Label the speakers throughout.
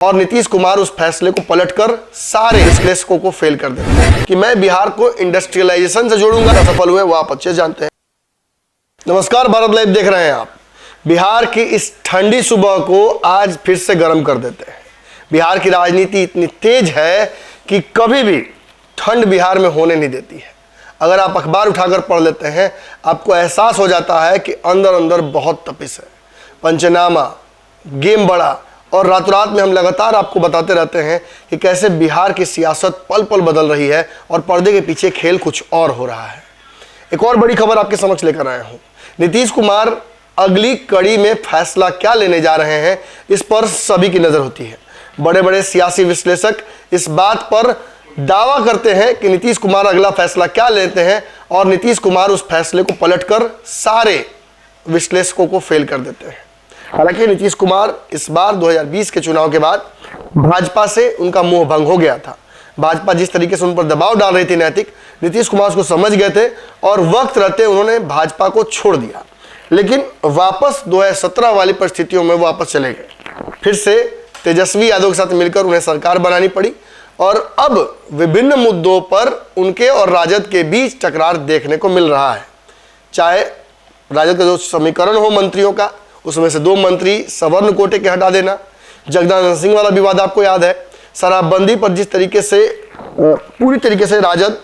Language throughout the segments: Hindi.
Speaker 1: और नीतीश कुमार उस फैसले को पलटकर सारे विश्लेषकों को फेल कर देते हैं कि मैं बिहार को इंडस्ट्रियलाइजेशन से जोड़ूंगा। सफल हुए वो आप अच्छे जानते हैं। नमस्कार, भारत लाइव देख रहे हैं आप। बिहार की इस ठंडी सुबह को आज फिर से गर्म कर देते हैं। बिहार की राजनीति इतनी तेज है कि कभी भी ठंड बिहार में होने नहीं देती है। अगर आप अखबार उठाकर पढ़ लेते हैं, आपको एहसास हो जाता है कि अंदर अंदर बहुत तपिश है। पंचनामा, गेम बड़ा और रातों रात में हम लगातार आपको बताते रहते हैं कि कैसे बिहार की सियासत पल पल बदल रही है और पर्दे के पीछे खेल कुछ और हो रहा है। एक और बड़ी खबर आपके समक्ष लेकर आया हूं। नीतीश कुमार अगली कड़ी में फैसला क्या लेने जा रहे हैं, इस पर सभी की नजर होती है। बड़े बड़े सियासी विश्लेषक इस बात पर दावा करते हैं कि नीतीश कुमार अगला फैसला क्या लेते हैं और नीतीश कुमार उस फैसले को पलटकर सारे विश्लेषकों को फेल कर देते हैं। हालांकि नीतीश कुमार इस बार 2020 के चुनाव के बाद भाजपा से उनका मोह भंग हो गया था। भाजपा जिस तरीके से उन पर दबाव डाल रही थी नैतिक, नीतीश कुमार उसको समझ गए थे और वक्त रहते उन्होंने भाजपा को छोड़ दिया। लेकिन वापस 2017 वाली परिस्थितियों में वापस चले गए। फिर से तेजस्वी यादव के साथ मिलकर उन्हें सरकार बनानी पड़ी और अब विभिन्न मुद्दों पर उनके और राजद के बीच टकरार देखने को मिल रहा है। चाहे राजद का जो समीकरण हो मंत्रियों का, उसमें से 2 मंत्री सवर्ण कोटे के हटा देना, जगदानंद सिंह वाला विवाद आपको याद है, शराबबंदी पर जिस तरीके से पूरी तरीके से राजद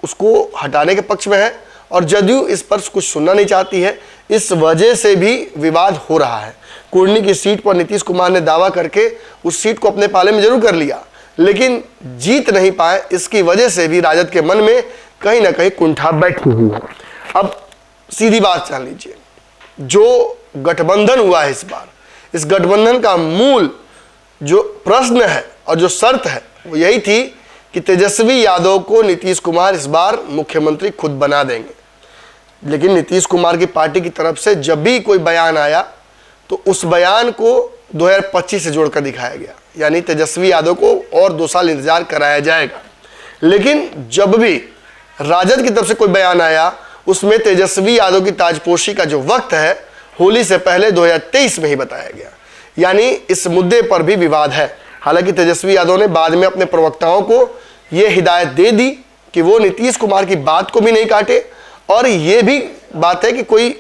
Speaker 1: उसको हटाने के पक्ष में है और जदयू इस पर कुछ सुनना नहीं चाहती है। इस वजह से भी विवाद हो रहा है। कुर्नी की सीट पर नीतीश कुमार ने दावा करके उस सीट को अपने पाले में जरूर कर लिया, लेकिन जीत नहीं पाए। इसकी वजह से भी राजद के मन में कहीं ना कहीं कुंठा बैठी हुई है। अब सीधी बात जान लीजिए, जो गठबंधन हुआ है इस बार, इस गठबंधन का मूल जो प्रश्न है और जो शर्त है वो यही थी कि तेजस्वी यादव को नीतीश कुमार इस बार मुख्यमंत्री खुद बना देंगे। लेकिन नीतीश कुमार की पार्टी की तरफ से जब भी कोई बयान आया तो उस बयान को 2025 से जोड़कर दिखाया गया, यानी तेजस्वी यादव को और 2 साल इंतजार कराया जाएगा। लेकिन जब भी राजद की तरफ से कोई बयान आया, उसमें तेजस्वी यादव की ताजपोशी का जो वक्त है होली से पहले 2023 में ही बताया गया। यानी इस मुद्दे पर भी विवाद है। हालांकि तेजस्वी यादव ने बाद में अपने प्रवक्ताओं को यह हिदायत दे दी कि वो नीतीश कुमार की बात को भी नहीं काटे और ये भी बात है कि कोई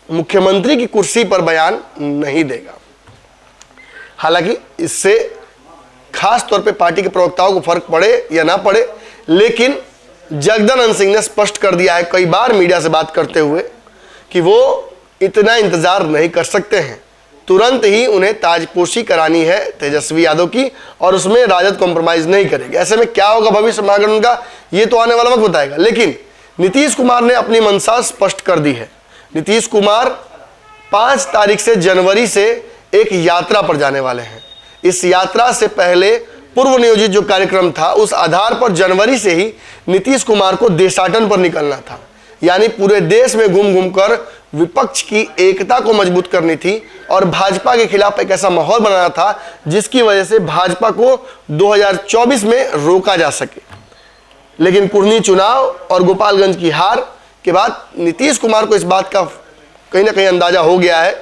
Speaker 1: मुख्यमंत्री की कुर्सी पर बयान नहीं देगा। हालांकि इससे खास तौर पे पार्टी के प्रवक्ताओं को फर्क पड़े या ना पड़े, लेकिन जगदानंद सिंह ने स्पष्ट कर दिया है कई बार मीडिया से बात करते हुए कि वो इतना इंतजार नहीं कर सकते हैं। तुरंत ही उन्हें ताजपोशी करानी है तेजस्वी यादव की और उसमें राजद कॉम्प्रोमाइज नहीं करेगी। ऐसे में क्या होगा भविष्य में उनका, ये तो आने वाला वक्त बताएगा। लेकिन नीतीश कुमार ने अपनी मंशा स्पष्ट कर दी है। नीतीश कुमार 5 तारीख से जनवरी से एक यात्रा पर जाने वाले हैं। इस यात्रा से पहले पूर्व नियोजित जो कार्यक्रम था, उस आधार पर जनवरी से ही नीतीश कुमार को देशाटन पर निकलना था। यानी पूरे देश में घूम घूम कर विपक्ष की एकता को मजबूत करनी थी और भाजपा के खिलाफ एक ऐसा माहौल बनाना था जिसकी वजह से भाजपा को 2024 में रोका जा सके। लेकिन कुर्नी चुनाव और गोपालगंज की हार के बाद नीतीश कुमार को इस बात का कहीं ना कहीं अंदाजा हो गया है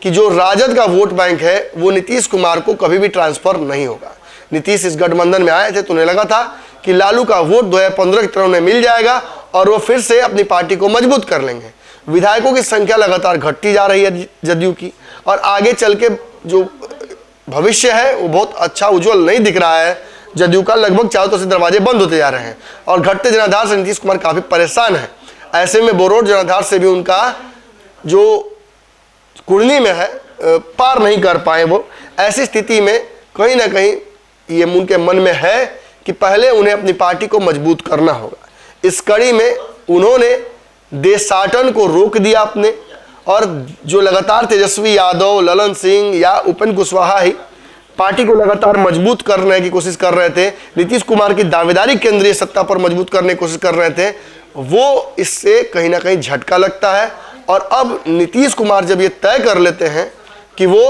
Speaker 1: कि जो राजद का वोट बैंक है वो नीतीश कुमार को कभी भी ट्रांसफर नहीं होगा। नीतीश इस गठबंधन में आए थे तो उन्हें लगा था कि लालू का वोट 2015 की तरह उन्हें मिल जाएगा और वो फिर से अपनी पार्टी को मजबूत कर लेंगे। विधायकों की संख्या लगातार घटती जा रही है जदयू की और आगे चल के जो भविष्य है वो बहुत अच्छा उज्जवल नहीं दिख रहा है। जदयू का लगभग चारों तरफ से दरवाजे बंद होते जा रहे हैं और घटते जनाधार से नीतीश कुमार काफी परेशान है। ऐसे में बोरोड जनाधार से भी उनका जो कुर्नी में है पार नहीं कर पाए वो। ऐसी स्थिति में कहीं ना कहीं ये उनके मन में है कि पहले उन्हें अपनी पार्टी को मजबूत करना होगा। इस कड़ी में उन्होंने देशाटन को रोक दिया अपने, और जो लगातार तेजस्वी यादव, ललन सिंह या उपेंद्र कुशवाहा ही पार्टी को लगातार मजबूत करने की कोशिश कर रहे थे, नीतीश कुमार की दावेदारी केंद्रीय सत्ता पर मजबूत करने की कोशिश कर रहे थे, वो इससे कहीं ना कहीं झटका लगता है। और अब नीतीश कुमार जब ये तय कर लेते हैं कि वो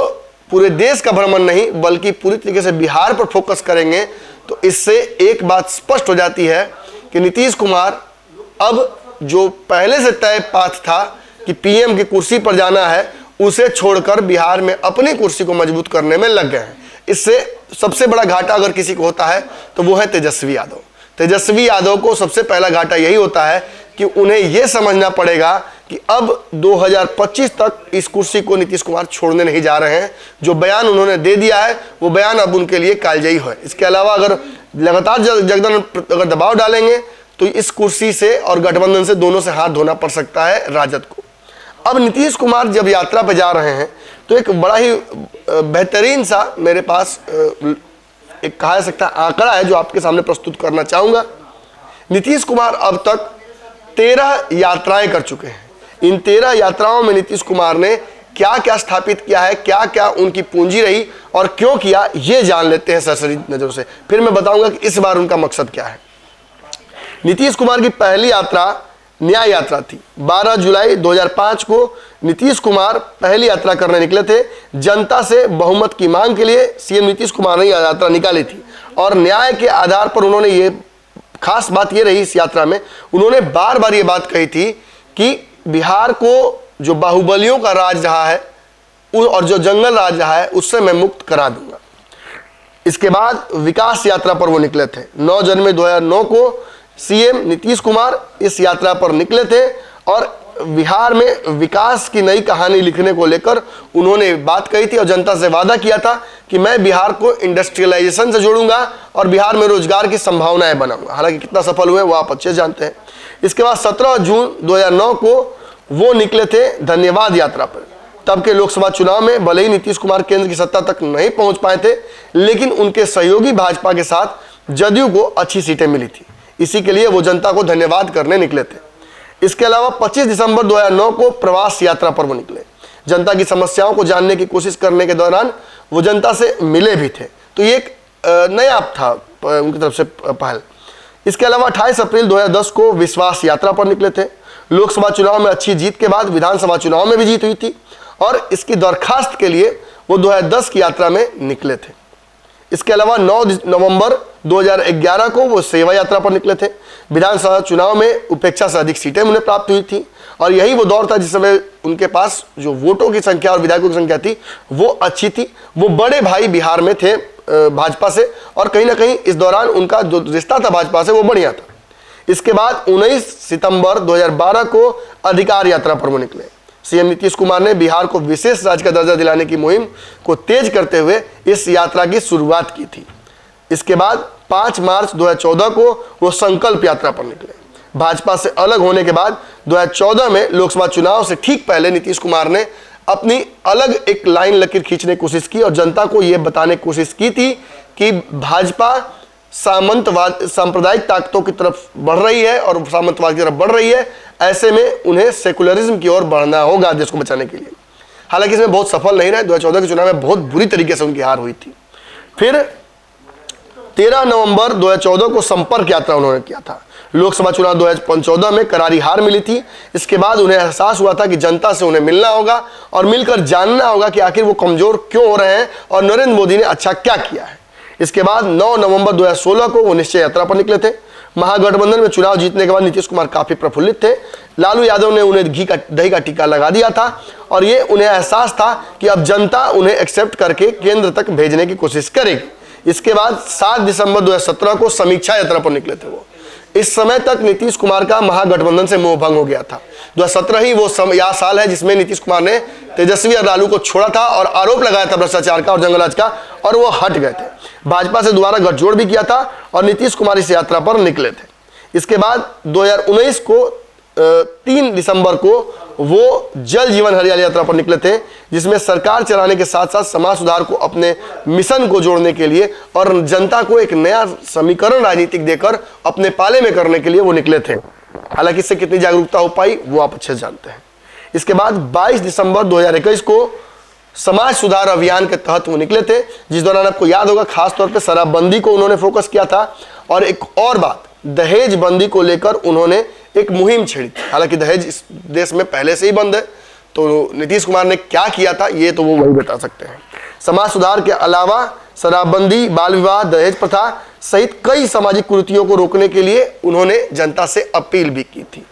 Speaker 1: पूरे देश का भ्रमण नहीं बल्कि पूरी तरीके से बिहार पर फोकस करेंगे, तो इससे एक बात स्पष्ट हो जाती है कि नीतीश कुमार अब जो पहले से तय पाथ था कि पीएम की कुर्सी पर जाना है, उसे छोड़कर बिहार में अपनी कुर्सी को मजबूत करने में लग गए हैं। इससे सबसे बड़ा घाटा अगर किसी को होता है तो वो है तेजस्वी यादव। तेजस्वी यादव को सबसे पहला घाटा यही होता है कि उन्हें यह समझना पड़ेगा कि अब 2025 तक इस कुर्सी को नीतीश कुमार छोड़ने नहीं जा रहे हैं। जो बयान उन्होंने दे दिया है वो बयान अब उनके लिए कालजयी है। इसके अलावा अगर लगातार जगदन अगर दबाव डालेंगे तो इस कुर्सी से और गठबंधन से दोनों से हाथ धोना पड़ सकता है राजद को। अब नीतीश कुमार जब यात्रा पर जा रहे हैं तो एक बड़ा ही बेहतरीन सा मेरे पास एक कहा जा सकता है आंकड़ा है जो आपके सामने प्रस्तुत करना चाहूंगा। नीतीश कुमार अब तक 13 यात्राएं कर चुके हैं। इन 13 यात्राओं में नीतीश कुमार ने क्या क्या स्थापित किया है, क्या क्या उनकी पूंजी रही और क्यों किया, ये जान लेते हैं सरसरी नजरों से। फिर मैं बताऊंगा कि इस बार उनका मकसद क्या है। नीतीश कुमार की पहली यात्रा न्याय यात्रा थी। 12 जुलाई 2005 को नीतीश कुमार पहली यात्रा करने निकले थे। जनता से बहुमत की मांग के लिए सीएम नीतीश कुमार ने यात्रा निकाली थी और न्याय के आधार पर उन्होंने ये खास बात ये रही इस यात्रा में, उन्होंने बार बार ये बात कही थी कि बिहार को जो बाहुबलियों का राज रहा है और जो जंगल राज रहा है उससे मैं मुक्त करा दूंगा। इसके बाद विकास यात्रा पर वो निकले थे। 9 जनवरी 2009 को सीएम नीतीश कुमार इस यात्रा पर निकले थे और बिहार में विकास की नई कहानी लिखने को लेकर उन्होंने बात कही थी और जनता से वादा किया था कि मैं बिहार को इंडस्ट्रियलाइजेशन से जोड़ूंगा और बिहार में रोजगार की संभावनाएं बनाऊंगा। हालांकि कितना सफल हुए वो आप अच्छे जानते हैं। इसके बाद 17 जून 2009 को वो निकले थे धन्यवाद यात्रा पर। तब के लोकसभा चुनाव में भले ही नीतीश कुमार केंद्र की सत्ता तक नहीं पहुंच पाए थे, लेकिन उनके सहयोगी भाजपा के साथ जदयू को अच्छी सीटें मिली थी। इसी के लिए वो जनता को धन्यवाद करने निकले थे। इसके अलावा 25 दिसंबर 2009 को प्रवास यात्रा पर वो निकले। जनता की समस्याओं को जानने की कोशिश करने के दौरान वो जनता से मिले भी थे। तो ये एक नया था उनकी तरफ से पहल। इसके अलावा 28 अप्रैल 2010 को विश्वास यात्रा पर निकले थे। लोकसभा चुनाव में अच्छी जीत के बाद विधानसभा चुनाव में भी जीत हुई थी और इसकी दरखास्त के लिए वो 2010 की यात्रा में निकले थे। इसके अलावा 9 नवंबर 2011 को वो सेवा यात्रा पर निकले थे। विधानसभा चुनाव में उपेक्षा से अधिक सीटें उन्हें प्राप्त हुई थी और यही वो दौर था जिस समय उनके पास जो वोटों की संख्या और विधायकों की संख्या थी वो अच्छी थी। वो बड़े भाई बिहार में थे भाजपा से और कहीं ना कहीं इस दौरान उनका जो रिश्ता था भाजपा से वो बढ़िया था। इसके बाद 19 सितंबर 2012 को अधिकार यात्रा पर वो निकले। सीएम नीतीश कुमार ने बिहार को विशेष राज्य का दर्जा दिलाने की मुहिम को तेज करते हुए इस यात्रा की शुरुआत की थी। इसके बाद 5 मार्च 2014 को वो संकल्प यात्रा पर निकले। भाजपा से अलग होने के बाद 2014 में लोकसभा चुनाव से ठीक पहले नीतीश कुमार ने अपनी अलग एक लाइन लकीर खींचने की कोशिश की और जनता को यह बताने की कोशिश की थी कि भाजपा सामंतवाद सांप्रदायिक ताकतों की तरफ बढ़ रही है और सामंतवाद की तरफ बढ़ रही है। ऐसे में उन्हें सेकुलरिज्म की ओर बढ़ना होगा देश को बचाने के लिए। हालांकि इसमें बहुत सफल नहीं रहे। 2014 के चुनाव में बहुत बुरी तरीके से उनकी हार हुई थी। फिर 13 नवंबर 2014 को संपर्क यात्रा उन्होंने किया था। लोकसभा चुनाव 2014 में करारी हार मिली थी। इसके बाद उन्हें एहसास हुआ था कि जनता से उन्हें मिलना होगा और मिलकर जानना होगा कि आखिर वो कमजोर क्यों हो रहे हैं और नरेंद्र मोदी ने अच्छा क्या किया है। इसके बाद 9 नवंबर 2016 को वो निश्चय यात्रा पर निकले थे। महागठबंधन में चुनाव जीतने के बाद नीतीश कुमार काफी प्रफुल्लित थे। लालू यादव ने उन्हें दही का टीका लगा दिया था और ये उन्हें एहसास था कि अब जनता उन्हें एक्सेप्ट करके केंद्र तक भेजने की कोशिश करेगी। इसके बाद 7 दिसंबर 2017 को समीक्षा यात्रा पर निकले थे वो। इस समय तक नीतीश कुमार का महागठबंधन से मोह भंग हो गया था। 2017 ही वो साल है जिसमें नीतीश कुमार ने तेजस्वी और लालू को छोड़ा था और आरोप लगाया था भ्रष्टाचार का और जंगलराज का और वो हट गए थे। भाजपा से दोबारा गठजोड़ भी किया था और नीतीश कुमार इस यात्रा पर निकले थे। इसके बाद 2019 को 3 दिसंबर को वो जल जीवन हरियाली यात्रा पर निकले थे, जिसमें सरकार चलाने के साथ साथ समाज सुधार को अपने मिशन को जोड़ने के लिए और जनता को एक नया समीकरण राजनीतिक देकर अपने पाले में करने के लिए वो निकले थे। हालांकि इससे कितनी जागरूकता हो पाई वो आप अच्छे से जानते हैं। इसके बाद 22 दिसंबर 2021 को समाज सुधार अभियान के तहत वो निकले थे, जिस दौरान आपको याद होगा खासतौर पर शराबबंदी को उन्होंने फोकस किया था और एक और बात दहेज बंदी को लेकर उन्होंने एक मुहिम छेड़ी थी। हालांकि दहेज इस देश में पहले से ही बंद है, तो नीतीश कुमार ने क्या किया था ये तो वो वही बता सकते हैं। समाज सुधार के अलावा शराबबंदी, बाल विवाह, दहेज प्रथा सहित कई सामाजिक कुरीतियों को रोकने के लिए उन्होंने जनता से अपील भी की थी।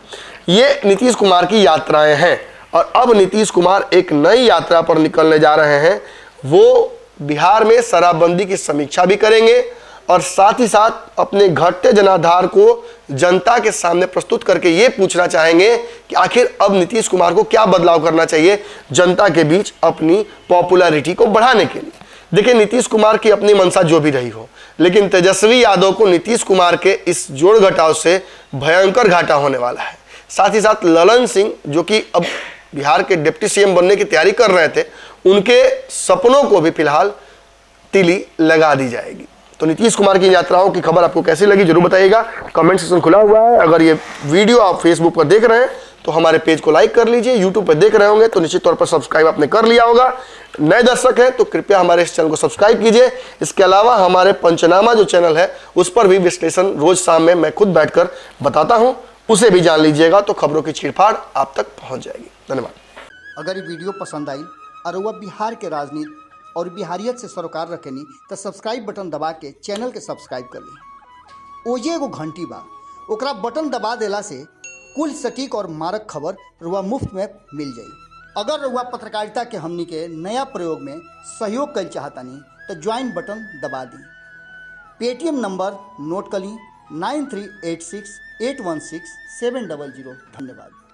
Speaker 1: ये नीतीश कुमार की यात्राएं हैं और अब नीतीश कुमार एक नई यात्रा पर निकलने जा रहे हैं। वो बिहार में शराबबंदी की समीक्षा भी करेंगे और साथ ही साथ अपने घटते जनाधार को जनता के सामने प्रस्तुत करके ये पूछना चाहेंगे कि आखिर अब नीतीश कुमार को क्या बदलाव करना चाहिए जनता के बीच अपनी पॉपुलैरिटी को बढ़ाने के लिए। देखिए, नीतीश कुमार की अपनी मंशा जो भी रही हो, लेकिन तेजस्वी यादव को नीतीश कुमार के इस जोड़ घटाव से भयंकर घाटा होने वाला है। साथ ही साथ ललन सिंह, जो कि अब बिहार के डिप्टी सीएम बनने की तैयारी कर रहे थे, उनके सपनों को भी फिलहाल तिली लगा दी जाएगी। तो नीतीश कुमार की यात्राओं की खबर आपको कैसी लगी जरूर बताइएगा। कमेंट सेक्शन खुला हुआ है। अगर ये वीडियो आप फेसबुक पर देख रहे हैं तो हमारे पेज को लाइक कर लीजिए। यूट्यूब पर देख रहे होंगे तो निश्चित तौर पर सब्सक्राइब आपने कर लिया होगा। नए दर्शक हैं तो कृपया हमारे इस चैनल को सब्सक्राइब कीजिए। इसके अलावा हमारे पंचनामा जो चैनल है उस पर भी विश्लेषण रोज शाम में मैं खुद बैठकर बताता हूं, उसे भी जान लीजिएगा तो खबरों की चीरफाड़ आप तक पहुंच जाएगी। धन्यवाद।
Speaker 2: अगर ये वीडियो पसंद आई और वह बिहार के राजनीति और बिहारियत से सरोकार रखेनी तो सब्सक्राइब बटन दबा के चैनल के सब्सक्राइब कर ली। ओजे एगो घंटी बा, ओकरा बटन दबा देला से कुल सटीक और मारक खबर रुआ मुफ्त में मिल जाई। अगर रुआ पत्रकारिता के हमनी के नया प्रयोग में सहयोग कर चाहतानी तो ज्वाइन बटन दबा दी। पेटीएम नंबर नोट कर ली 9386816700। धन्यवाद।